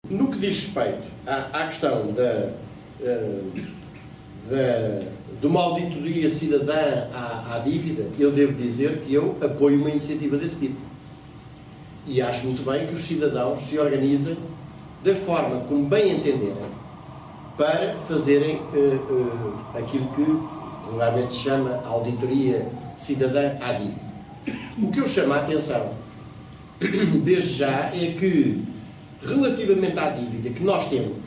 No que diz respeito à questão de uma auditoria cidadã à dívida, eu devo dizer que eu apoio uma iniciativa desse tipo. E acho muito bem que os cidadãos se organizem da forma como bem entenderem para fazerem aquilo que regularmente se chama auditoria cidadã à dívida. O que eu chamo a atenção, desde já, é que, relativamente à dívida que nós temos,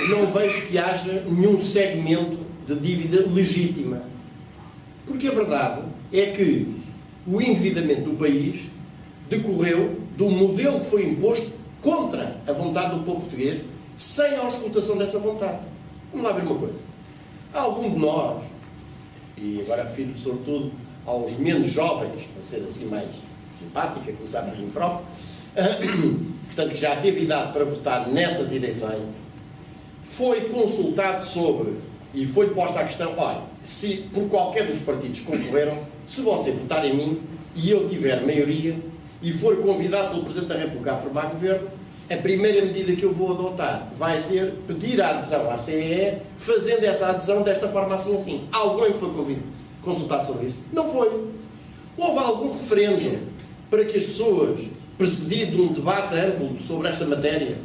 não vejo que haja nenhum segmento de dívida legítima. Porque a verdade é que o endividamento do país decorreu de um modelo que foi imposto contra a vontade do povo português, sem a auscultação dessa vontade. Vamos lá ver uma coisa. Algum de nós, e agora refiro sobretudo aos menos jovens, para ser assim mais simpática, começar por mim próprio, portanto, que já teve idade para votar nessas eleições, foi consultado sobre, e foi posta a questão, olha, se por qualquer dos partidos que concorreram, se você votar em mim e eu tiver maioria e for convidado pelo Presidente da República a formar governo, a primeira medida que eu vou adotar vai ser pedir a adesão à CEE, fazendo essa adesão desta forma assim. Alguém foi consultado sobre isso? Não foi. Houve algum referendo para que as pessoas, precedido de um debate amplo sobre esta matéria,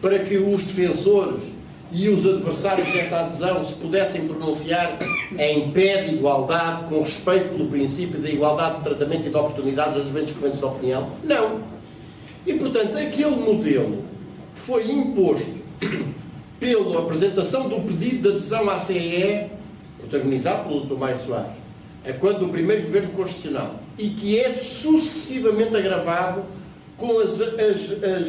para que os defensores e os adversários dessa adesão se pudessem pronunciar em pé de igualdade, com respeito pelo princípio da igualdade de tratamento e de oportunidades das diferentes correntes de opinião? Não. E, portanto, aquele modelo que foi imposto pela apresentação do pedido de adesão à CEE, protagonizado pelo Dr. Mário Soares, quando do primeiro Governo Constitucional, e que é sucessivamente agravado com as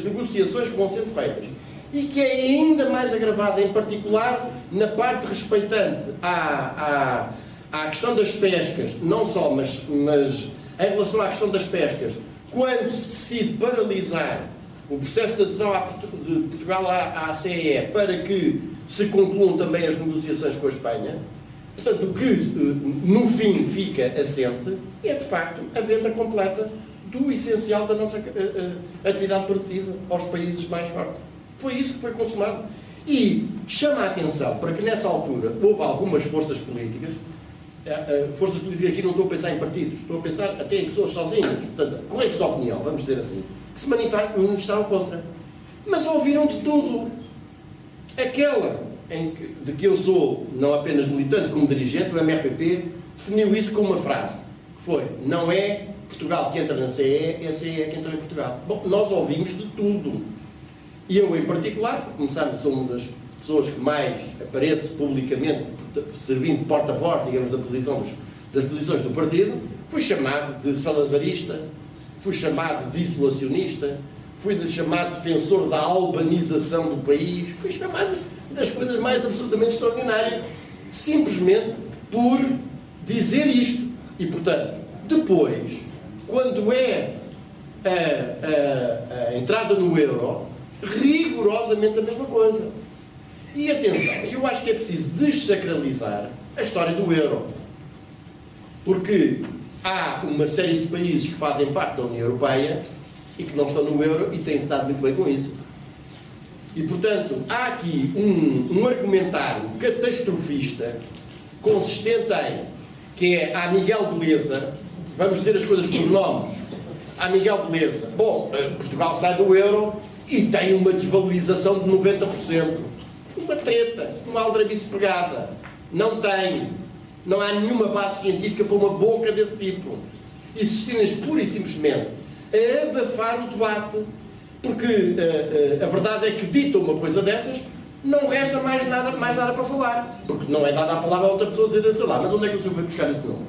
negociações que vão sendo feitas, e que é ainda mais agravada, em particular, na parte respeitante à questão das pescas, não só, mas em relação à questão das pescas, quando se decide paralisar o processo de adesão de Portugal à CEE para que se concluam também as negociações com a Espanha, portanto, o que no fim fica assente é, de facto, a venda completa do essencial da nossa atividade produtiva aos países mais fortes. Foi isso que foi consumado. E chama a atenção para que nessa altura houve algumas forças políticas aqui não estou a pensar em partidos, estou a pensar até em pessoas sozinhas, portanto, correntes de opinião, vamos dizer assim, que se manifestaram contra. Mas ouviram de tudo. Aquela de que eu sou não apenas militante como dirigente, o MRPP definiu isso com uma frase, que foi: não é Portugal que entra na CEE, é a CEE que entra em Portugal. Bom, nós ouvimos de tudo. E eu, em particular, porque, como sabem, sou uma das pessoas que mais aparece publicamente, servindo de porta-voz, digamos, das posições do partido, fui chamado de salazarista, fui chamado de isolacionista, fui chamado defensor da albanização do país, fui chamado das coisas mais absolutamente extraordinárias, simplesmente por dizer isto. E, portanto, depois, quando é a entrada no euro, rigorosamente a mesma coisa. E atenção, eu acho que é preciso desacralizar a história do euro. Porque há uma série de países que fazem parte da União Europeia e que não estão no euro e têm-se dado muito bem com isso. E, portanto, há aqui um argumentário catastrofista consistente em que é a Miguel Beleza, vamos dizer as coisas por nomes, a Miguel Beleza, bom, Portugal sai do euro e tem uma desvalorização de 90%. Uma treta, uma aldrabice pegada. Não tem. Não há nenhuma base científica para uma boca desse tipo. Existem pura e simplesmente a abafar o debate. Porque a verdade é que, dita uma coisa dessas, não resta mais nada para falar. Porque não é dada a palavra a outra pessoa dizer, sei lá, mas onde é que o senhor vai buscar esse nome?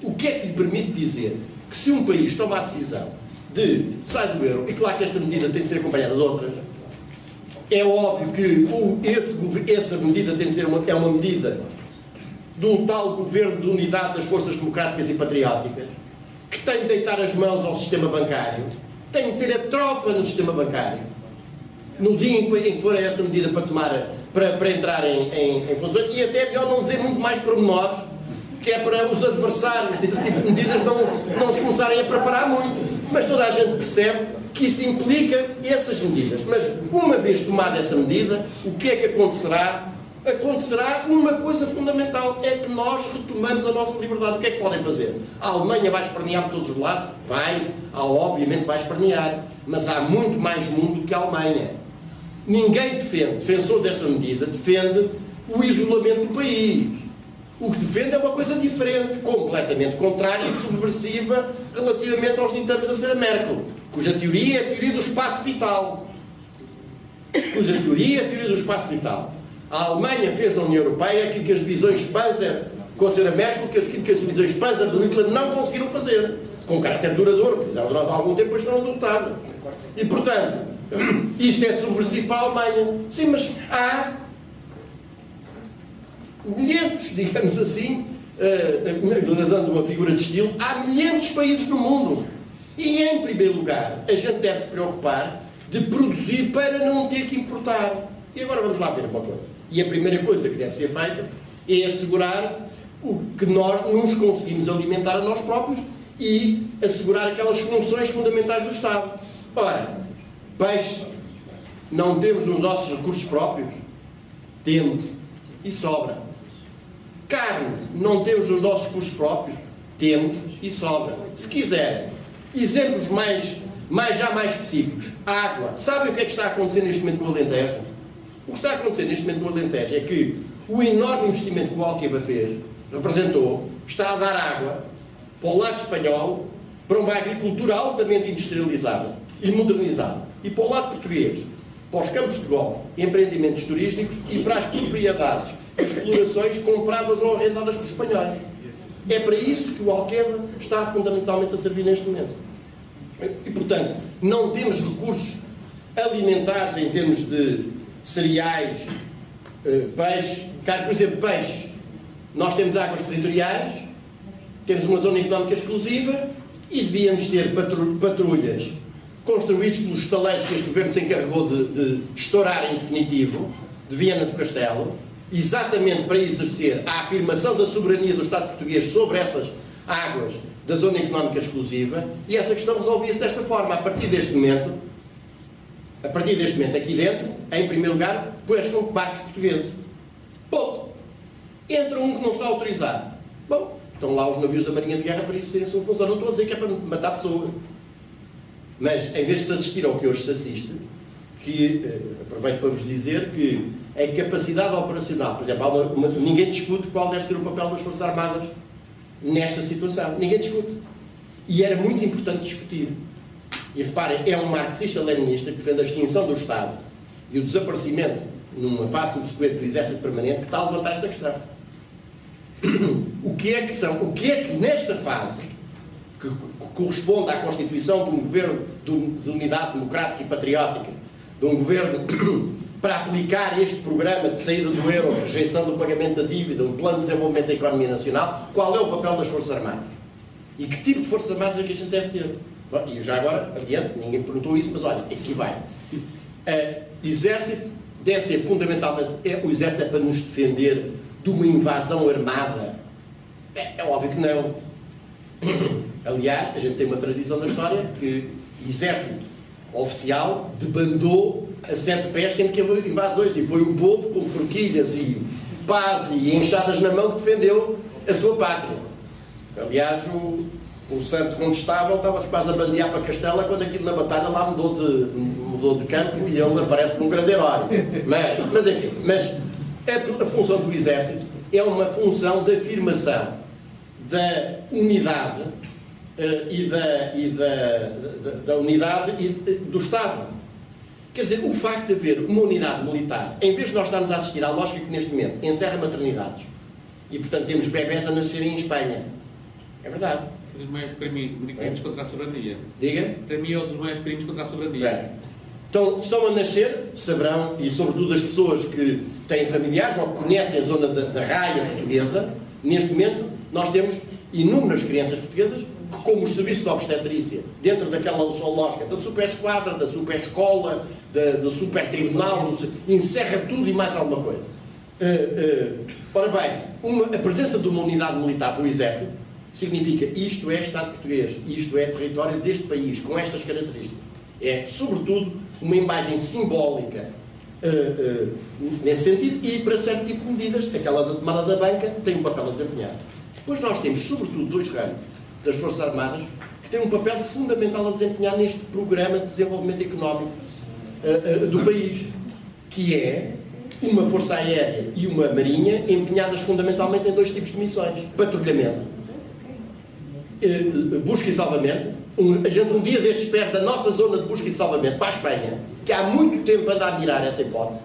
O que é que lhe permite dizer que se um país toma a decisão de sai do euro, e claro que esta medida tem de ser acompanhada de outras, é óbvio que essa medida tem de ser uma medida de um tal governo de unidade das forças democráticas e patrióticas, que tem de deitar as mãos ao sistema bancário, tem de ter a tropa no sistema bancário, no dia em que for essa medida para entrar em funções, e até é melhor não dizer muito mais pormenores, que é para os adversários desse tipo de medidas não se começarem a preparar muito. Mas toda a gente percebe que isso implica essas medidas. Mas, uma vez tomada essa medida, o que é que acontecerá? Acontecerá uma coisa fundamental, é que nós retomamos a nossa liberdade. O que é que podem fazer? A Alemanha vai espernear por todos os lados? Vai, obviamente vai espernear, mas há muito mais mundo que a Alemanha. Ninguém defensor desta medida, defende o isolamento do país. O que defende é uma coisa diferente, completamente contrária e subversiva relativamente aos ditames da Sra. Merkel, cuja teoria é a teoria do espaço vital. A Alemanha fez na União Europeia aquilo que as divisões Panzer, com a Sra. Merkel, aquilo que as divisões Panzer do Hitler não conseguiram fazer, com caráter duradouro, fizeram durante algum tempo, depois foram adotadas. E, portanto, isto é subversivo para a Alemanha. Sim, mas há milhentos, digamos assim, dando uma figura de estilo, há milhentos países no mundo. E, em primeiro lugar, a gente deve se preocupar de produzir para não ter que importar. E agora vamos lá ver uma coisa. E a primeira coisa que deve ser feita é assegurar que nós nos conseguimos alimentar a nós próprios e assegurar aquelas funções fundamentais do Estado. Ora, peixe, não temos nos nossos recursos próprios? Temos. E sobra. Carne, não temos nos nossos recursos próprios? Temos e sobra. Se quiserem, exemplos mais específicos. Água. Sabem o que é que está a acontecer neste momento no Alentejo? O que está a acontecer neste momento no Alentejo é que o enorme investimento que o Alqueva fez, está a dar água para o lado espanhol, para uma agricultura altamente industrializada e modernizada, e para o lado português, para os campos de golfe, empreendimentos turísticos e para as propriedades, explorações compradas ou arrendadas por espanhóis. É para isso que o Alqueva está fundamentalmente a servir neste momento. E, portanto, não temos recursos alimentares em termos de cereais, peixe, carne, por exemplo, peixe. Nós temos águas territoriais, temos uma zona económica exclusiva e devíamos ter patrulhas construídas pelos estaleiros que este governo se encarregou de estourar em definitivo, de Viana do Castelo, exatamente para exercer a afirmação da soberania do Estado português sobre essas águas da zona económica exclusiva, e essa questão resolvia-se desta forma. A partir deste momento, aqui dentro, em primeiro lugar, prestam barcos portugueses. Bom, entra um que não está autorizado. Bom, estão lá os navios da Marinha de Guerra para isso terem a sua função. Não estou a dizer que é para matar pessoas. Mas, em vez de se assistir ao que hoje se assiste, que aproveito para vos dizer que a capacidade operacional, por exemplo, ninguém discute qual deve ser o papel das Forças Armadas nesta situação. Ninguém discute. E era muito importante discutir. E reparem, é um marxista-leninista que defende a extinção do Estado e o desaparecimento, numa fase subsequente, do Exército Permanente, que está a levantar esta questão. O que é que nesta fase, que corresponde à constituição de um governo de unidade democrática e patriótica, de um governo para aplicar este programa de saída do euro, rejeição do pagamento da dívida, um plano de desenvolvimento da economia nacional, qual é o papel das Forças Armadas? E que tipo de Forças Armadas é que a gente deve ter? Bom, e já agora, adiante, ninguém perguntou isso, mas olha, aqui vai. Exército deve ser fundamentalmente, o Exército é para nos defender de uma invasão armada? É óbvio que não. Aliás, a gente tem uma tradição na história que Exército oficial debandou a 7 pés sempre que houve invasões, e foi o povo com forquilhas e pás e enxadas na mão que defendeu a sua pátria. Aliás, o santo condestável estava-se quase a bandear para Castela quando aquilo na batalha lá mudou de campo e ele aparece num grande herói. Mas enfim, a função do Exército é uma função de afirmação da unidade da unidade e do Estado. Quer dizer, o facto de haver uma unidade militar, em vez de nós estarmos a assistir à lógica que neste momento encerra maternidades, e portanto temos bebés a nascerem em Espanha. É verdade. Um dos maiores crimes contra a soberania. Diga? Para mim é um dos maiores crimes contra a soberania. Bem, então, estão a nascer, saberão, e sobretudo as pessoas que têm familiares ou que conhecem a zona da raia portuguesa, neste momento nós temos inúmeras crianças portuguesas que, como o serviço de obstetrícia, dentro daquela lógica da super esquadra, da super escola, do super tribunal, encerra tudo e mais alguma coisa. Ora bem, a presença de uma unidade militar do Exército significa isto é Estado português, isto é território deste país, com estas características. É, sobretudo, uma imagem simbólica nesse sentido, e para certo tipo de medidas, aquela da tomada da banca tem um papel a desempenhar. Depois nós temos, sobretudo, dois ramos das Forças Armadas que têm um papel fundamental a desempenhar neste programa de desenvolvimento económico do país, que é uma Força Aérea e uma Marinha empenhadas fundamentalmente em dois tipos de missões: patrulhamento, busca e salvamento. A gente um dia destes perde da nossa zona de busca e de salvamento para a Espanha, que há muito tempo anda a mirar essa hipótese,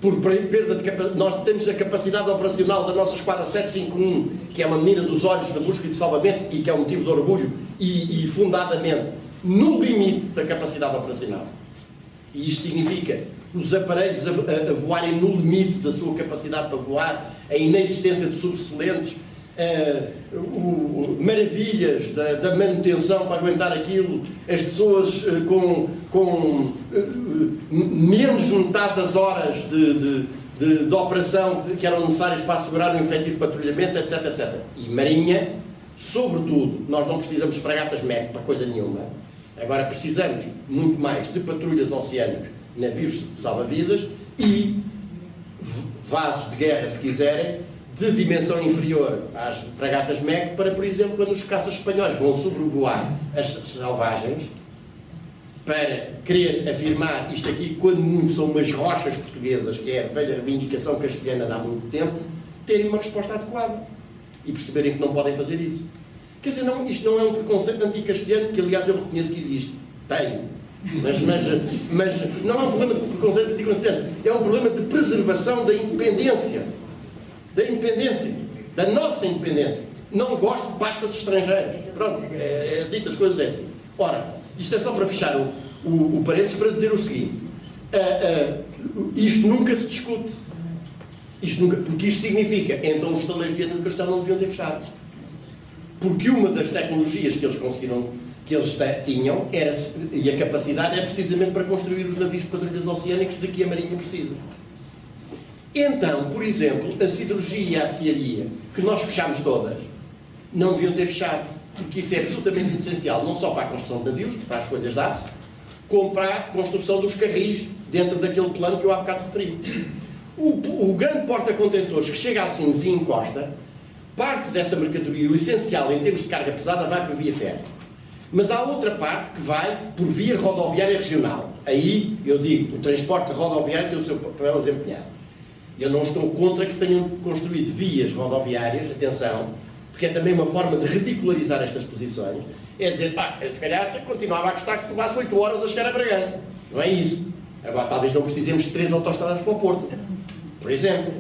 por perda de capacidade. Nós temos a capacidade operacional da nossa esquadra 751, que é uma menina dos olhos da busca e do salvamento, e que é um motivo de orgulho, e fundadamente no limite da capacidade operacional. E isto significa os aparelhos a voarem no limite da sua capacidade para voar, a inexistência de subexcelentes, maravilhas da manutenção para aguentar aquilo, as pessoas com menos de metade das horas de operação que eram necessárias para assegurar um efetivo patrulhamento, etc, etc. E Marinha, sobretudo, nós não precisamos de fragatas MEC para coisa nenhuma. Agora precisamos muito mais de patrulhas oceânicas, navios salva-vidas e vasos de guerra, se quiserem, de dimensão inferior às fragatas MEC, para, por exemplo, quando os caças espanhóis vão sobrevoar as selvagens, para querer afirmar isto aqui, quando muito são umas rochas portuguesas, que é a velha reivindicação castelhana de há muito tempo, terem uma resposta adequada e perceberem que não podem fazer isso. Quer dizer, não, isto não é um preconceito anticastelhano, que aliás eu reconheço que existe. Tenho. Mas não é um problema de preconceito anticastelhano, é um problema de preservação da independência. Da nossa independência. Não gosto de pasta de estrangeiros. Pronto, dito as coisas é assim. Ora, isto é só para fechar o parênteses para dizer o seguinte: isto nunca se discute. Porque isto significa, então os estaleiros de Viana do Castelo não deviam ter fechado. Porque uma das tecnologias que eles conseguiram, que eles tinham, e a capacidade é precisamente para construir os navios de patrulhas oceânicos de que a Marinha precisa. Então, por exemplo, a siderurgia e a aciaria, que nós fechámos todas, não deviam ter fechado, porque isso é absolutamente essencial, não só para a construção de navios, para as folhas de aço, como para a construção dos carris, dentro daquele plano que eu há bocado referi. O grande porta-contentores que chega a Sines e encosta, parte dessa mercadoria, o essencial em termos de carga pesada, vai por via férrea. Mas há outra parte que vai por via rodoviária regional. Aí, eu digo, o transporte rodoviário tem o seu papel a desempenhar. Eu não estou contra que se tenham construído vias rodoviárias, atenção, porque é também uma forma de ridicularizar estas posições. É dizer, se calhar continuava a custar que se levasse 8 horas a chegar a Bragança. Não é isso. Agora, talvez não precisemos de 3 autoestradas para o Porto, por exemplo.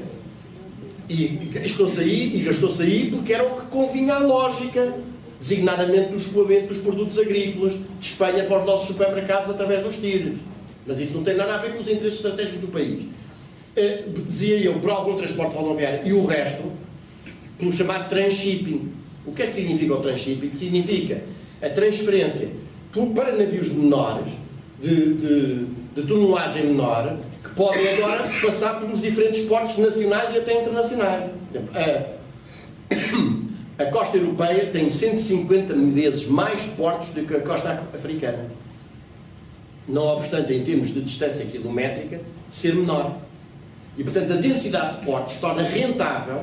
E gastou-se aí porque era o que convinha à lógica, designadamente do escoamento dos produtos agrícolas de Espanha para os nossos supermercados através dos tiros. Mas isso não tem nada a ver com os interesses estratégicos do país. Dizia eu, por algum transporte rodoviário, e o resto pelo chamado transshipping. O que é que significa o transshipping? Significa a transferência para navios menores, de tonelagem menor, que podem agora passar pelos diferentes portos nacionais e até internacionais. A costa europeia tem 150 vezes mais portos do que a costa africana. Não obstante, em termos de distância quilométrica, ser menor. E, portanto, a densidade de portos torna rentável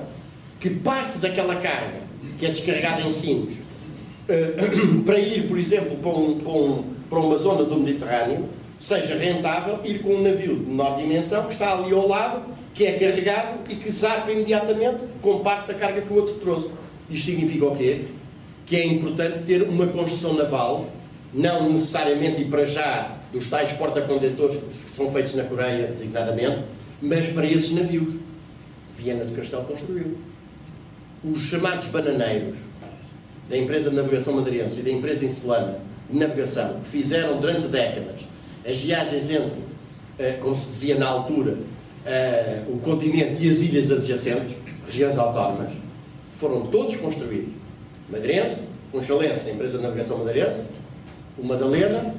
que parte daquela carga que é descarregada em Sines para ir, por exemplo, para uma zona do Mediterrâneo, seja rentável ir com um navio de menor dimensão que está ali ao lado, que é carregado e que zarpa imediatamente com parte da carga que o outro trouxe. Isto significa o quê? Que é importante ter uma construção naval, não necessariamente e para já dos tais porta-contentores que são feitos na Coreia, designadamente, mas para esses navios. Viana do Castelo construiu. Os chamados bananeiros da empresa de navegação madeirense e da empresa insulana de navegação, que fizeram durante décadas as viagens entre, como se dizia na altura, o continente e as ilhas adjacentes, regiões autónomas, foram todos construídos. Madeirense, Funchalense, da empresa de navegação madeirense, o Madalena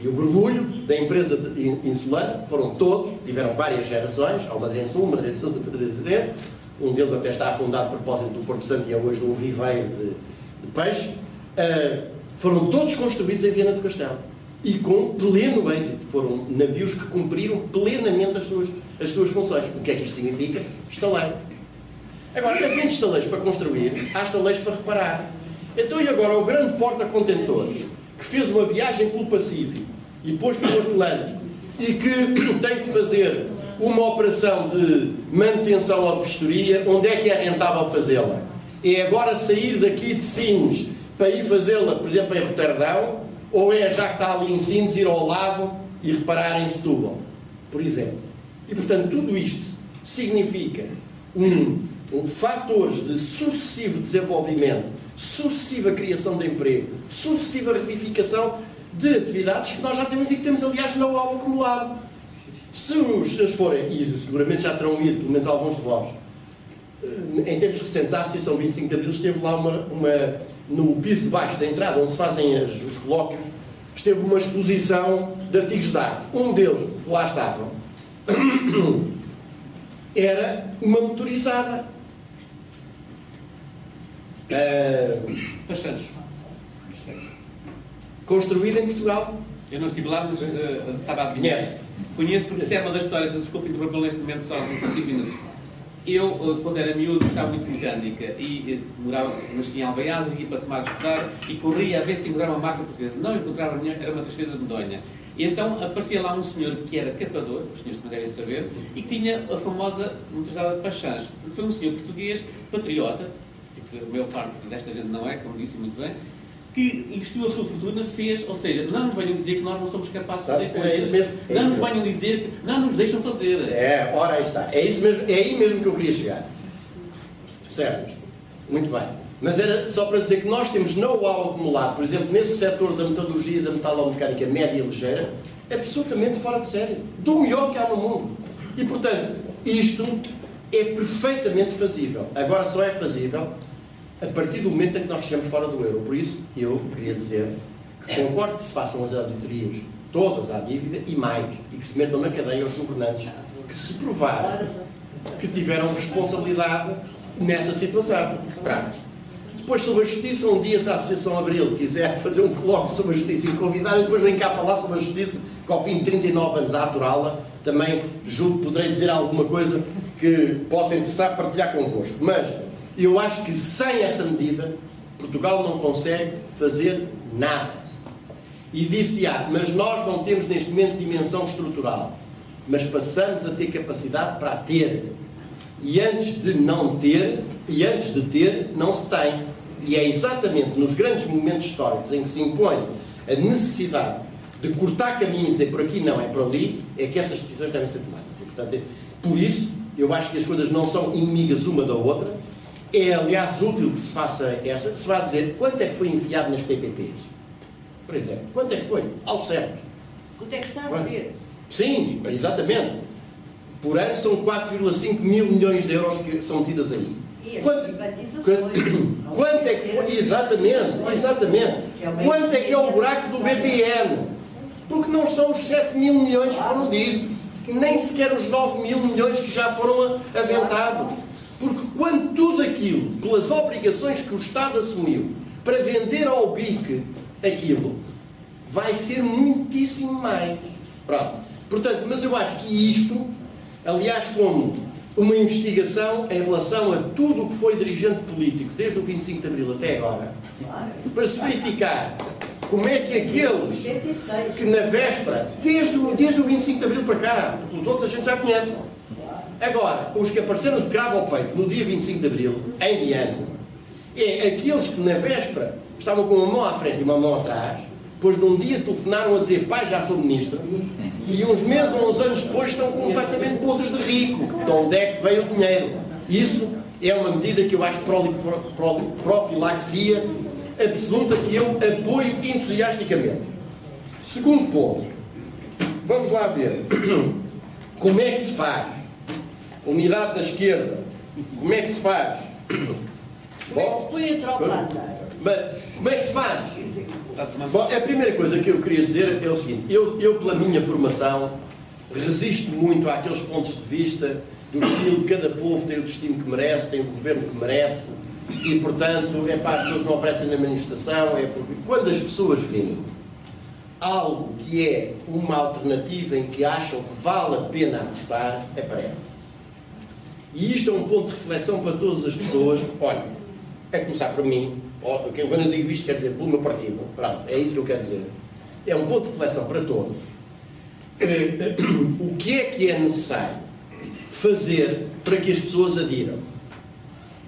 e o Gorgulho, da empresa insulana, foram todos, tiveram várias gerações, há o Madeirense 1, o Madeirense 2, o Madeirense 3, um deles até está afundado a propósito do Porto Santo e é hoje um viveiro de peixe, foram todos construídos em Viana do Castelo. e com pleno êxito. Foram navios que cumpriram plenamente as suas funções. O que é que isto significa? Estaleiros. Agora, havendo estaleiros para construir, há estaleiros para reparar. Então, e agora o grande porta-contentores, que fez uma viagem pelo Pacífico e depois pelo Atlântico, e que tem que fazer uma operação de manutenção ou de vistoria, onde é que é rentável fazê-la? É agora sair daqui de Sines para ir fazê-la, por exemplo, em Roterdão, ou é já que está ali em Sines, ir ao lado e reparar em Setúbal, por exemplo. E, portanto, tudo isto significa fatores de sucessivo desenvolvimento, sucessiva criação de emprego, sucessiva ramificação de atividades que nós já temos e que temos, aliás, know-how acumulado. Se os forem, e seguramente já terão ido, pelo menos alguns de vós, em tempos recentes, a Associação 25 de Abril esteve lá no piso de baixo da entrada, onde se fazem os colóquios, esteve uma exposição de artigos de arte. Um deles, lá estava, era uma motorizada. Pachancho. Construída em Portugal. Eu não estive lá, mas estava a adivinhar. Conheço porque isso é uma das histórias, desculpe interromper neste momento só uns 5 minutos. Eu, quando era miúdo, gostava muito de mecânica e nasci em Alveias, ia para tomar estudar e corria a ver se encontrava uma marca portuguesa. Não encontrava nenhuma, era uma tristeza medonha. E então aparecia lá um senhor que era capador, os senhores também devem saber, e que tinha a famosa motorizada de Pachancho. Foi um senhor português, patriota, porque a maior parte desta gente não é, como disse muito bem, que investiu a sua fortuna, fez, ou seja, não nos venham dizer que nós não somos capazes de fazer coisas. É isso mesmo. Não nos venham dizer que não nos deixam fazer. Ora, aí está. É isso mesmo, é aí mesmo que eu queria chegar. Certo? Muito bem. Mas era só para dizer que nós temos know-how acumulado, por exemplo, nesse setor da metalurgia e da metalomecânica média e ligeira, absolutamente fora de série. Do melhor que há no mundo. E, portanto, isto é perfeitamente fazível. Agora só é fazível a partir do momento em que nós estamos fora do euro. Por isso, eu queria dizer que concordo que se façam as auditorias todas à dívida e mais, e que se metam na cadeia os governantes que se provar que tiveram responsabilidade nessa situação. Pronto. Depois, sobre a justiça, um dia se a Associação Abril quiser fazer um colóquio sobre a justiça e convidar, e depois vem cá falar sobre a justiça, que ao fim de 39 anos a aturá-la, também julgo que poderei dizer alguma coisa que possa interessar partilhar convosco. Mas eu acho que sem essa medida, Portugal não consegue fazer nada. E disse-á, mas nós não temos neste momento dimensão estrutural, mas passamos a ter capacidade para a ter. E antes de não ter, e antes de ter, não se tem. E é exatamente nos grandes momentos históricos em que se impõe a necessidade de cortar caminho e dizer por aqui não, é por ali, é que essas decisões devem ser tomadas. E, portanto, por isso, eu acho que as coisas não são inimigas uma da outra. É, aliás, útil que se faça essa, que se vá dizer quanto é que foi enfiado nas PPPs. Por exemplo, quanto é que foi? Ao certo. Quanto é que está a ser? Sim, exatamente. Por ano são 4,5 mil milhões de euros que são metidas aí. Quanto é que foi? Exatamente. Quanto é que é o buraco do BPN? Porque não são os 7 mil milhões que foram ditos, nem sequer os 9 mil milhões que já foram aventados. Porque quando tudo aquilo, pelas obrigações que o Estado assumiu para vender ao BIC aquilo, vai ser muitíssimo mais. Pronto. Portanto, mas eu acho que isto, aliás, como uma investigação em relação a tudo o que foi dirigente político, desde o 25 de Abril até agora, para se verificar como é que aqueles que na véspera, desde o 25 de Abril para cá, porque os outros a gente já conhece. Agora, os que apareceram de cravo ao peito no dia 25 de Abril, em diante, é aqueles que na véspera estavam com uma mão à frente e uma mão atrás, depois num dia telefonaram a dizer pai, já sou ministro, e uns meses ou uns anos depois estão completamente podres de rico. De onde é que veio o dinheiro? Isso é uma medida que eu acho profilaxia absoluta, que eu apoio entusiasticamente. Segundo ponto, vamos lá ver como é que se faz. Unidade da esquerda, como é que se faz? Bom, como é que se faz? Bom, a primeira coisa que eu queria dizer é o seguinte, eu pela minha formação resisto muito àqueles pontos de vista do estilo cada povo tem o destino que merece, tem o governo que merece e portanto as pessoas não aparecem na manifestação, é porque quando as pessoas veem algo que é uma alternativa em que acham que vale a pena apostar, aparece. E isto é um ponto de reflexão para todas as pessoas. Olha, é começar por mim, quando eu digo isto quer dizer pelo meu partido, pronto, é isso que eu quero dizer. É um ponto de reflexão para todos. O que é necessário fazer para que as pessoas adiram?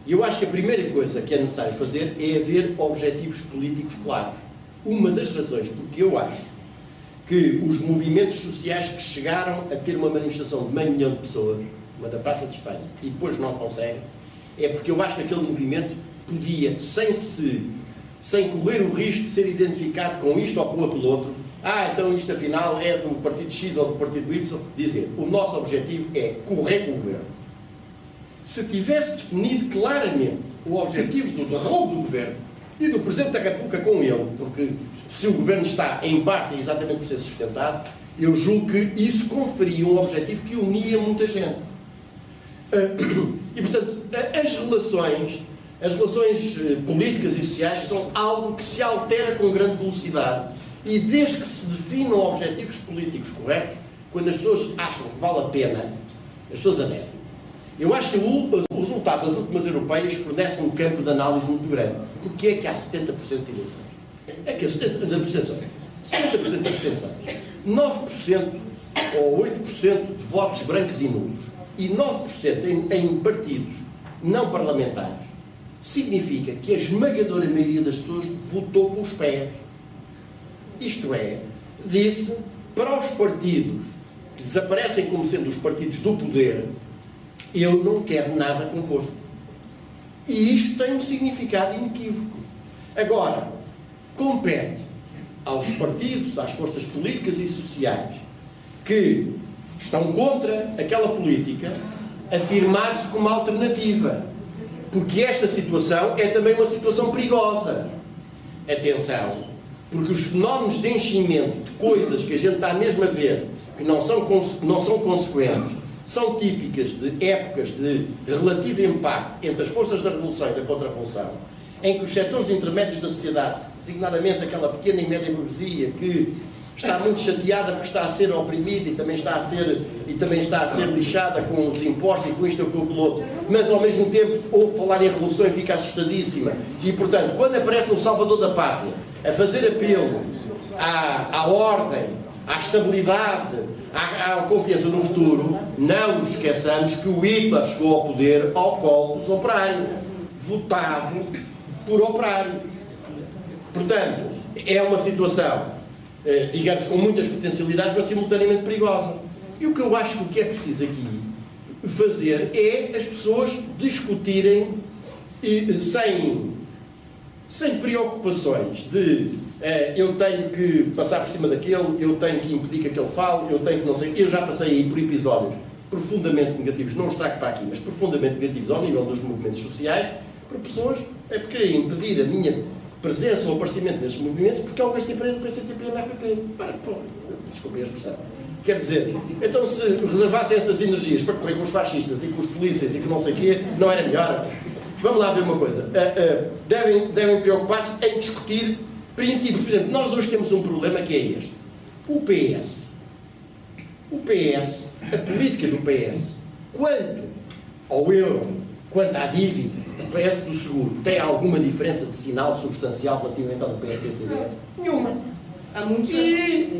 E eu acho que a primeira coisa que é necessário fazer é haver objetivos políticos claros. Uma das razões porque eu acho que os movimentos sociais que chegaram a ter uma manifestação de meio milhão de pessoas, uma da Praça de Espanha, e depois não conseguem, é porque eu acho que aquele movimento podia, sem correr o risco de ser identificado com isto ou com aquele outro, então isto afinal é do partido X ou do partido Y, dizer, o nosso objetivo é correr com o governo. Se tivesse definido claramente o objetivo do derrubo do governo e do Presidente da República com ele, porque se o governo está em parte exatamente por ser sustentado, eu julgo que isso conferia um objetivo que unia muita gente. E, portanto, as relações políticas e sociais são algo que se altera com grande velocidade e desde que se definam objetivos políticos corretos, quando as pessoas acham que vale a pena, as pessoas aderem. Eu acho que o resultado das últimas europeias fornece um campo de análise muito grande. Porquê é que há 70% de eleições? É que 70% de abstenções, 9% ou 8% de votos brancos e nulos e 9% em partidos não parlamentares, significa que a esmagadora maioria das pessoas votou com os pés. Isto é, disse para os partidos que desaparecem como sendo os partidos do poder, eu não quero nada convosco. E isto tem um significado inequívoco. Agora, compete aos partidos, às forças políticas e sociais que estão contra aquela política, afirmar-se como alternativa. Porque esta situação é também uma situação perigosa. Atenção, porque os fenómenos de enchimento de coisas que a gente está mesmo a ver, que não são consequentes, são típicas de épocas de relativo impacto entre as forças da Revolução e da Contra-Revolução, em que os setores intermédios da sociedade, designadamente aquela pequena e média burguesia que está muito chateada porque está a ser oprimida e também está a ser lixada com os impostos e com isto ou com aquilo outro, mas ao mesmo tempo ouve falar em revolução e fica assustadíssima. E, portanto, quando aparece um salvador da pátria a fazer apelo à ordem, à estabilidade, à confiança no futuro, não nos esqueçamos que o Hitler chegou ao poder ao colo dos operários, votado por operários. Portanto, é uma situação, digamos, com muitas potencialidades, mas simultaneamente perigosa. E o que eu acho que o que é preciso aqui fazer é as pessoas discutirem sem preocupações de eu tenho que passar por cima daquele, eu tenho que impedir que aquele fale, eu tenho que não sei. Eu já passei aí por episódios profundamente negativos, não os trago para aqui, mas profundamente negativos ao nível dos movimentos sociais, por pessoas a quererem impedir a minha presença ou aparecimento nesses movimentos porque eu gastei para ele do PCTP e MRPP. Desculpem a expressão. Quer dizer, então se reservassem essas energias para correr com os fascistas e com os polícias e com não sei o quê, não era melhor? Vamos lá ver uma coisa. Devem preocupar-se em discutir princípios. Por exemplo, nós hoje temos um problema que é este. O PS, a política do PS, quanto ao euro, quanto à dívida, o PS do seguro, tem alguma diferença de sinal substancial relativamente ao do PS e CDS? Nenhuma. E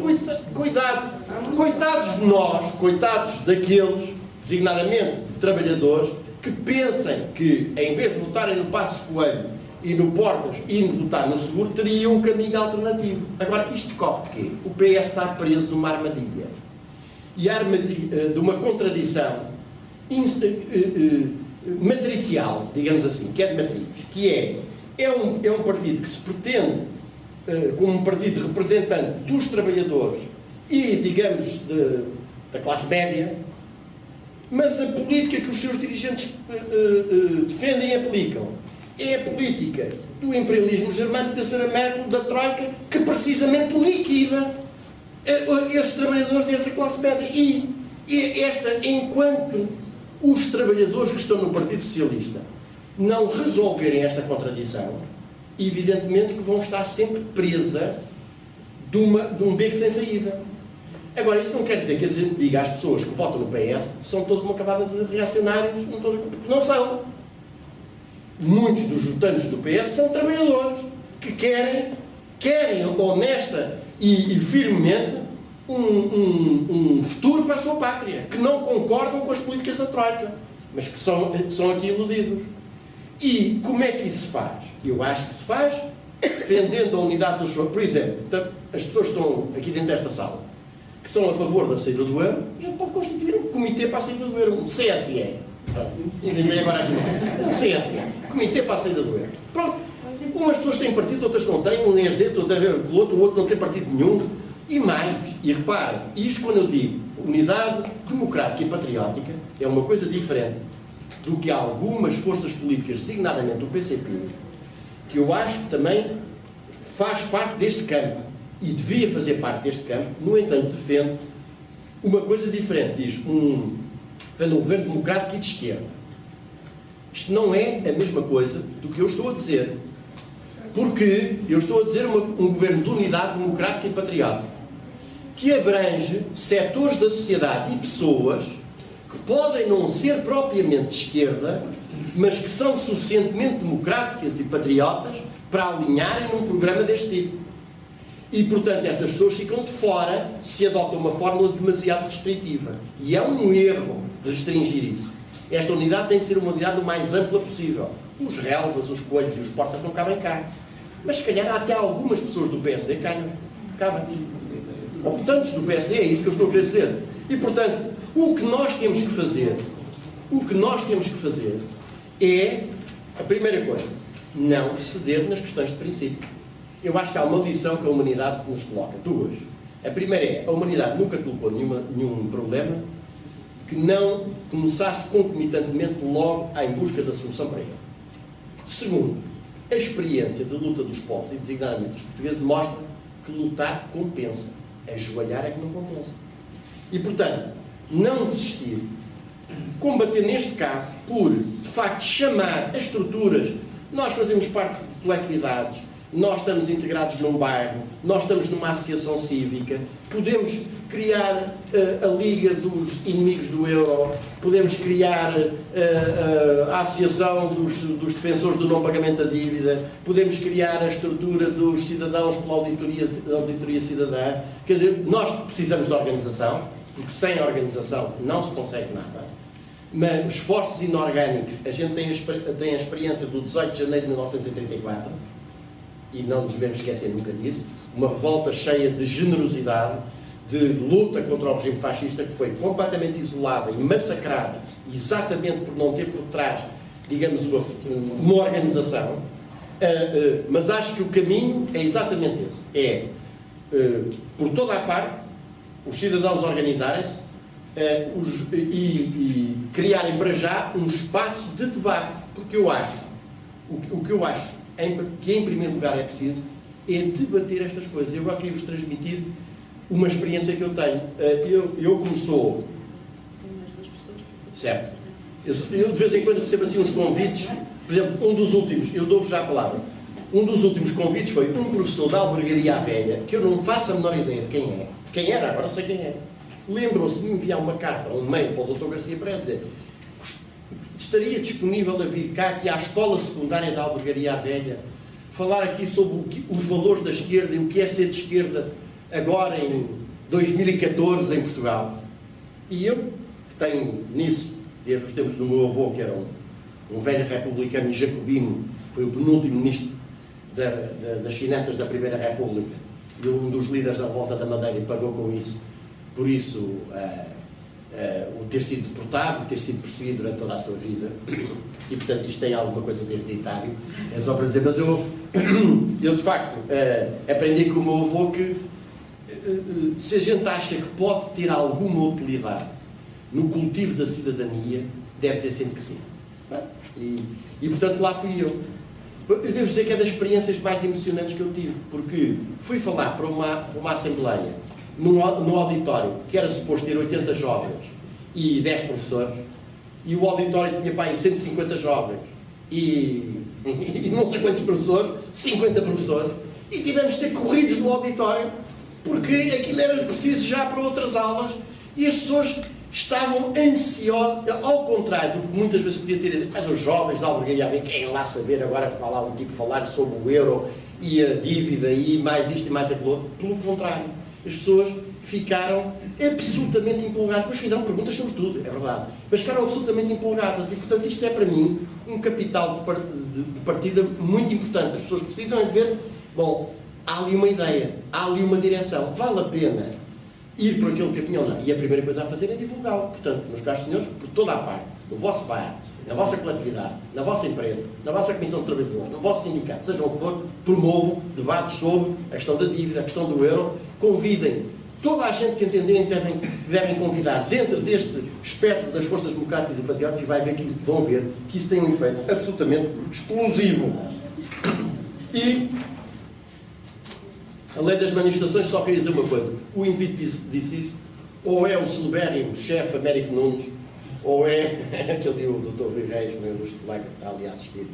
coitados de nós, coitados daqueles, designadamente de trabalhadores, que pensem que, em vez de votarem no Passos Coelho e no Portas e de votar no seguro, teriam um caminho alternativo. Agora, isto decorre de quê? O PS está preso numa armadilha. E a armadilha de uma contradição matricial, digamos assim, que é de matriz, que é um partido que se pretende como um partido representante dos trabalhadores e, digamos, da classe média, mas a política que os seus dirigentes defendem e aplicam é a política do imperialismo germânico, da Sra. Merkel, da Troika, que precisamente liquida esses trabalhadores dessa classe média. E enquanto os trabalhadores que estão no Partido Socialista não resolverem esta contradição, evidentemente que vão estar sempre presa de um beco sem saída. Agora, isso não quer dizer que a gente diga às pessoas que votam no PS são toda uma camada de reacionários, não são. Muitos dos votantes do PS são trabalhadores que querem honesta e firmemente um futuro para a sua pátria, que não concordam com as políticas da Troika, mas que são aqui iludidos. E como é que isso se faz? Eu acho que se faz defendendo a unidade dos... Por exemplo, as pessoas que estão aqui dentro desta sala, que são a favor da saída do euro, a gente pode constituir um comitê para a saída do euro, um CSE. Inventei agora aqui um CSE, Comitê para a Saída do Euro. Pronto. Umas pessoas têm partido, outras não têm, um nem as dentro, outro é piloto, o outro não tem partido nenhum. E mais, e reparem, isto quando eu digo unidade democrática e patriótica, é uma coisa diferente do que algumas forças políticas, designadamente o PCP, que eu acho que também faz parte deste campo e devia fazer parte deste campo, no entanto defende uma coisa diferente, diz um governo democrático e de esquerda. Isto não é a mesma coisa do que eu estou a dizer, porque eu estou a dizer um governo de unidade democrática e patriótica, que abrange setores da sociedade e pessoas que podem não ser propriamente de esquerda, mas que são suficientemente democráticas e patriotas para alinharem num programa deste tipo. E, portanto, essas pessoas ficam de fora se adotam uma fórmula demasiado restritiva. E é um erro restringir isso. Esta unidade tem que ser uma unidade o mais ampla possível. Os relvas, os coelhos e os portas não cabem cá. Mas, se calhar, há até algumas pessoas do PSD cabem. Ou votantes do PSD, é isso que eu estou a querer dizer. E, portanto, o que nós temos que fazer é, a primeira coisa, não ceder nas questões de princípio. Eu acho que há uma lição que a humanidade nos coloca. Duas. A primeira é, a humanidade nunca colocou nenhum problema que não começasse concomitantemente logo em busca da solução para ele. Segundo, a experiência de luta dos povos, e designadamente dos portugueses, mostra que lutar compensa. Ajoelhar é que não compensa. E, portanto, não desistir. Combater, neste caso, por, de facto, chamar as estruturas. Nós fazemos parte de coletividades, nós estamos integrados num bairro, nós estamos numa associação cívica, podemos criar a Liga dos Inimigos do Euro, podemos criar a Associação dos Defensores do Não Pagamento da Dívida, podemos criar a estrutura dos cidadãos pela auditoria cidadã. Quer dizer, nós precisamos de organização, porque sem organização não se consegue nada. Mas esforços inorgânicos, a gente tem a experiência do 18 de janeiro de 1934, e não nos devemos esquecer nunca disso, uma revolta cheia de generosidade, de luta contra o regime fascista, que foi completamente isolada e massacrada, exatamente por não ter por trás, digamos, uma organização. Mas acho que o caminho é exatamente esse. É, por toda a parte, os cidadãos organizarem-se e criarem para já um espaço de debate, porque eu acho, o que eu acho que em primeiro lugar é preciso é debater estas coisas. Eu agora queria-vos transmitir uma experiência que eu tenho. Eu como sou... Certo. Eu de vez em quando recebo assim uns convites. Por exemplo, um dos últimos, eu dou-vos já a palavra, um dos últimos convites foi um professor da Albergaria à Velha, que eu não faço a menor ideia de quem é. Quem era, agora sei quem é. Lembram-se de me enviar uma carta, um e-mail para o Dr. Garcia Pereira dizer: estaria disponível a vir cá aqui à Escola Secundária da Albergaria à Velha, falar aqui sobre os valores da esquerda e o que é ser de esquerda agora em 2014 em Portugal. E eu, que tenho nisso, desde os tempos do meu avô, que era um velho republicano e jacobino, foi o penúltimo ministro das Finanças da Primeira República e um dos líderes da Revolta da Madeira, e pagou com isso, por isso, o ter sido deportado, ter sido perseguido durante toda a sua vida. E, portanto, isto tem alguma coisa de hereditário. É só para dizer, mas eu de facto, aprendi com o meu avô que se a gente acha que pode ter alguma utilidade no cultivo da cidadania, deve dizer sempre que sim. E portanto, lá fui eu. Eu devo dizer que é das experiências mais emocionantes que eu tive, porque fui falar para uma assembleia, num auditório que era suposto ter 80 jovens e 10 professores, e o auditório tinha para aí 150 jovens e não sei quantos professores, 50 professores, e tivemos de ser corridos do auditório porque aquilo era preciso já para outras aulas e as pessoas estavam ansiosas, ao contrário do que muitas vezes podia ter dito, mas os jovens da Albergaria querem lá saber agora para lá um tipo falar sobre o euro e a dívida e mais isto e mais aquilo outro. Pelo contrário, as pessoas ficaram absolutamente empolgadas. Depois fizeram perguntas sobre tudo, é verdade, mas ficaram absolutamente empolgadas e, portanto, isto é para mim um capital de partida muito importante. As pessoas precisam de ver, bom, há ali uma ideia, há ali uma direção, vale a pena ir por aquele caminho ou não. E a primeira coisa a fazer é divulgá-lo. Portanto, meus caros senhores, por toda a parte, no vosso bairro, na vossa coletividade, na vossa empresa, na vossa comissão de trabalhadores, no vosso sindicato, seja o que for, promovam debates sobre a questão da dívida, a questão do euro, convidem toda a gente que entenderem que devem convidar dentro deste espectro das forças democráticas e patrióticas e vão ver que isso tem um efeito absolutamente explosivo. E a lei das manifestações, só queria dizer uma coisa. O indivíduo disse isso, ou é o celebérrimo chefe Américo Nunes, ou é aquele o Dr. Rui Reis, meu ilustre colega que está ali a assistir,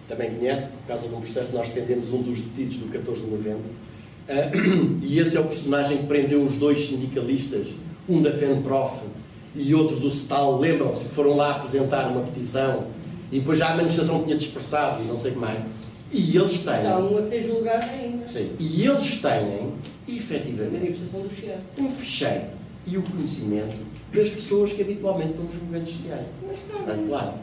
também conhece, por causa de um processo nós defendemos um dos detidos do 14 de novembro, e esse é o personagem que prendeu os dois sindicalistas, um da FENPROF e outro do SETAL, lembram-se, que foram lá apresentar uma petição, e depois já a manifestação tinha dispersado, e não sei o que mais. E eles têm... Está um a ser julgado ainda. Sim. E eles têm, efetivamente, Manifestação do Chiado. um ficheiro e o conhecimento das pessoas que habitualmente estão nos movimentos sociais. É claro.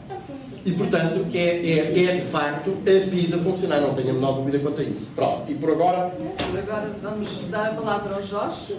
E, portanto, é de facto a vida funcionar. Não tenho a menor dúvida quanto a isso. Pronto. E por agora... Agora vamos dar a palavra ao Jorge.